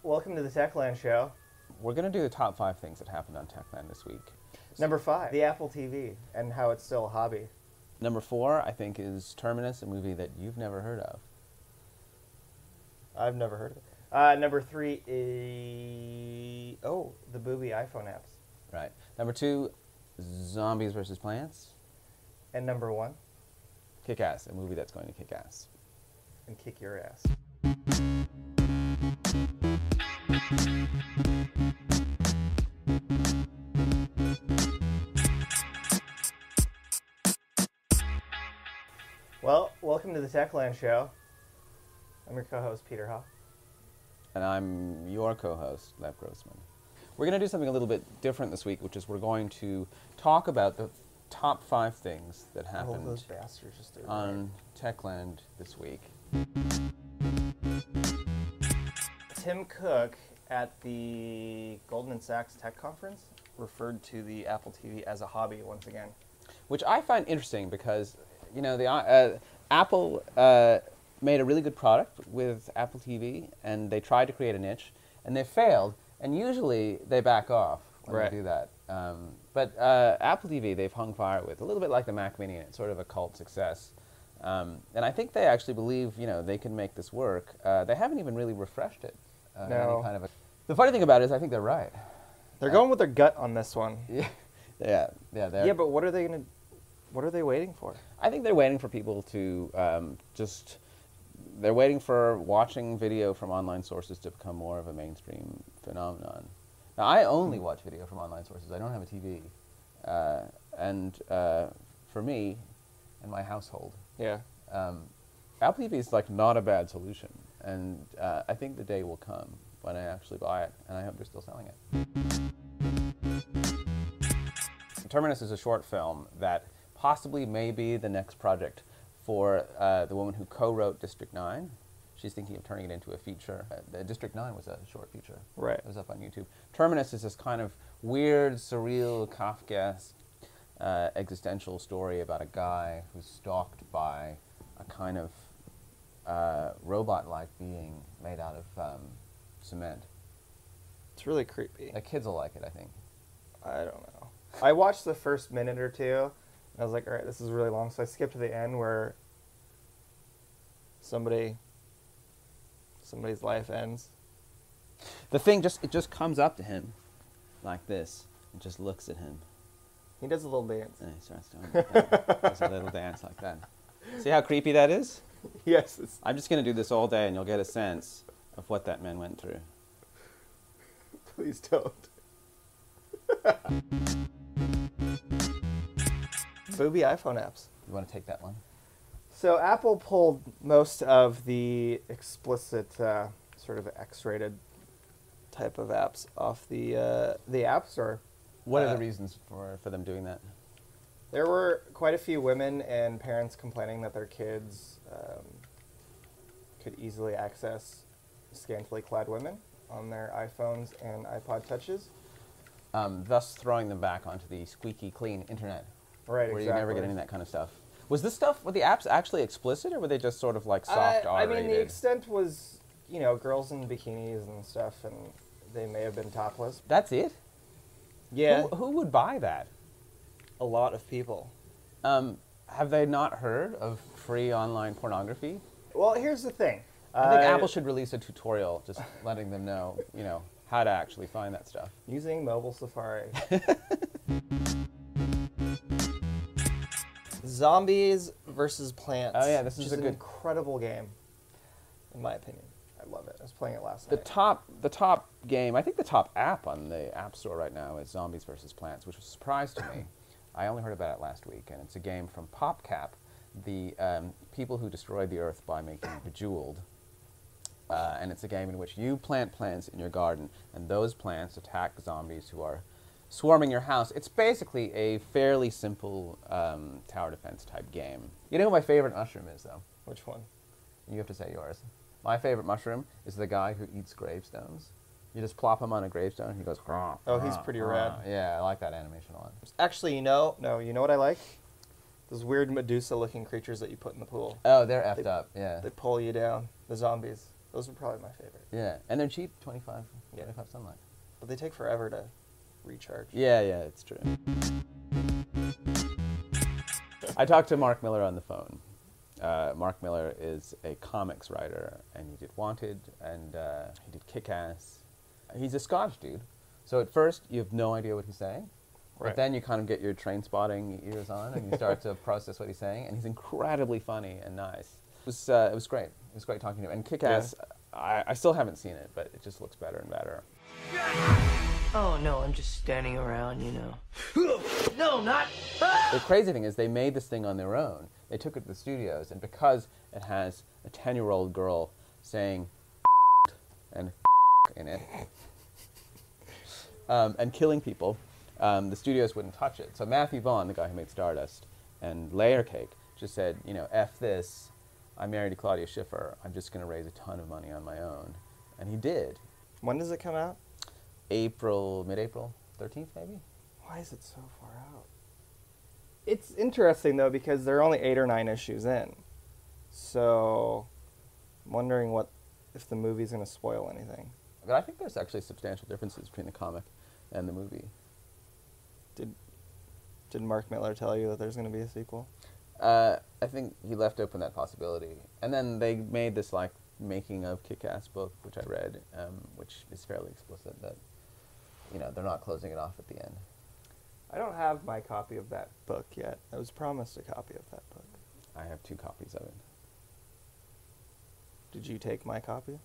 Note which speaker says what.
Speaker 1: Welcome to the Techland show.
Speaker 2: We're going to do the top 5 things that happened on Techland this week.
Speaker 1: Number 5, the Apple TV and how it's still a hobby.
Speaker 2: Number 4, I think, is Terminus, a movie that you've never heard of.
Speaker 1: I've never heard of it. Number 3 is the booby iPhone apps.
Speaker 2: Right. Number 2, Zombies versus Plants.
Speaker 1: And number 1,
Speaker 2: Kick-Ass, a movie that's going to kick ass.
Speaker 1: and kick your ass. Well, welcome to the Techland show. I'm your co-host, Peter Hoff.
Speaker 2: And I'm your co-host, LEV GROSSMAN. We're going to do something a little bit different this week, which is we're going to talk about the top 5 things that happened
Speaker 1: those bastards just did
Speaker 2: on Techland this week.
Speaker 1: Tim Cook at the Goldman Sachs Tech Conference referred to the Apple TV as a hobby once again.
Speaker 2: Which I find interesting because, you know, Apple made a really good product with Apple TV, and they tried to create a niche, and they failed, and usually they back off when they do that. But Apple TV, they've hung fire with, a little bit like the Mac Mini, and it's sort of a cult success. And I think they actually believe, you know, they can make this work. They haven't even really refreshed it.
Speaker 1: No.
Speaker 2: The funny thing about it is I think they're right.
Speaker 1: They're going with their gut on this one.
Speaker 2: Yeah.
Speaker 1: Yeah, but what are they waiting for?
Speaker 2: I think they're waiting for people to they're waiting for watching video from online sources to become more of a mainstream phenomenon. Now, I only watch video from online sources. I don't have a TV. For me and my household, Apple TV is like not a bad solution. And I think the day will come when I actually buy it, and I hope they're still selling it. Terminus is a short film that possibly may be the next project for the woman who co-wrote District 9. She's thinking of turning it into a feature. District 9 was a short feature.
Speaker 1: Right.
Speaker 2: It was up on YouTube. Terminus is this kind of weird, surreal, Kafkaesque existential story about a guy who's stalked by a kind of robot-like being made out of cement.
Speaker 1: It's really creepy.
Speaker 2: The kids will like it, I think.
Speaker 1: I don't know. I watched the first minute or two, and I was like, all right, this is really long, so I skipped to the end where somebody's life ends.
Speaker 2: The thing just comes up to him like this and just looks at him.
Speaker 1: He does a little dance.
Speaker 2: And he starts doing does a little dance like that. See how creepy that is?
Speaker 1: Yes.
Speaker 2: I'm just going to do this all day, and you'll get a sense of what that man went through.
Speaker 1: Please don't. Booby iPhone apps.
Speaker 2: You want to take that one?
Speaker 1: So Apple pulled most of the explicit, sort of X-rated type of apps off the App Store.
Speaker 2: What are the reasons for them doing that?
Speaker 1: There were quite a few women and parents complaining that their kids could easily access scantily clad women on their iPhones and iPod Touches.
Speaker 2: Thus throwing them back onto the squeaky clean internet.
Speaker 1: Right,
Speaker 2: where you never get any of that kind of stuff. Was this stuff, were the apps actually explicit, or were they just sort of like soft R-rated?
Speaker 1: I mean, the extent was, you know, girls in bikinis and stuff, and they may have been topless.
Speaker 2: That's it?
Speaker 1: Yeah.
Speaker 2: Who would buy that?
Speaker 1: A lot of people.
Speaker 2: Have they not heard of free online pornography?
Speaker 1: Well, here's the thing.
Speaker 2: I think Apple should release a tutorial just letting them know, you know, how to actually find that stuff.
Speaker 1: Using mobile Safari. Zombies versus Plants.
Speaker 2: Oh yeah, this is
Speaker 1: an incredible game, in my opinion. I love it. I was playing it last
Speaker 2: night. The top game, I think the top app on the App Store right now is Zombies versus Plants, which was a surprise to me. I only heard about it last week, and it's a game from PopCap, the people who destroyed the Earth by making Bejeweled. And it's a game in which you plant plants in your garden, and those plants attack zombies who are swarming your house. It's basically a fairly simple tower defense type game. You know who my favorite mushroom is, though?
Speaker 1: Which one?
Speaker 2: You have to say yours. My favorite mushroom is the guy who eats gravestones. You just plop him on a gravestone, and he goes, "Grah,
Speaker 1: oh, he's pretty rad.
Speaker 2: Yeah, I like that animation a lot.
Speaker 1: Actually, you know what I like? Those weird Medusa-looking creatures that you put in the pool.
Speaker 2: Oh, they're effed up, yeah.
Speaker 1: They pull you down. The zombies. Those are probably my favorite.
Speaker 2: Yeah, and they're cheap, 25
Speaker 1: Yeah.
Speaker 2: some like.
Speaker 1: But they take forever to recharge.
Speaker 2: Yeah, it's true. I talked to Mark Miller on the phone. Mark Miller is a comics writer, and he did Wanted, and he did Kick-Ass. He's a Scottish dude, so at first you have no idea what he's saying,
Speaker 1: Right.
Speaker 2: but then you kind of get your train spotting ears on, and you start to process what he's saying, and he's incredibly funny and nice. It was great. It was great talking to him. And Kick-Ass, I still haven't seen it, but it just looks better and better.
Speaker 3: Oh, no, I'm just standing around, you know. No, not...
Speaker 2: The crazy thing is they made this thing on their own. They took it to the studios, and because it has a 10-year-old girl saying and in it and killing people, the studios wouldn't touch it. So Matthew Vaughn, the guy who made Stardust and Layer Cake, just said, you know, F this. I'm married to Claudia Schiffer. I'm just going to raise a ton of money on my own. And he did.
Speaker 1: When does it come out?
Speaker 2: Mid-April 13th, maybe?
Speaker 1: Why is it so far out? It's interesting, though, because there are only 8 or 9 issues in. So, I'm wondering if the movie's going to spoil anything.
Speaker 2: But I think there's actually substantial differences between the comic and the movie.
Speaker 1: Did Mark Miller tell you that there's going to be a sequel?
Speaker 2: I think he left open that possibility. And then they made this, like, making of Kick-Ass book, which I read, which is fairly explicit, that, you know, they're not closing it off at the end.
Speaker 1: I don't have my copy of that book yet. I was promised a copy of that book.
Speaker 2: I have 2 copies of it.
Speaker 1: Did you take my copy?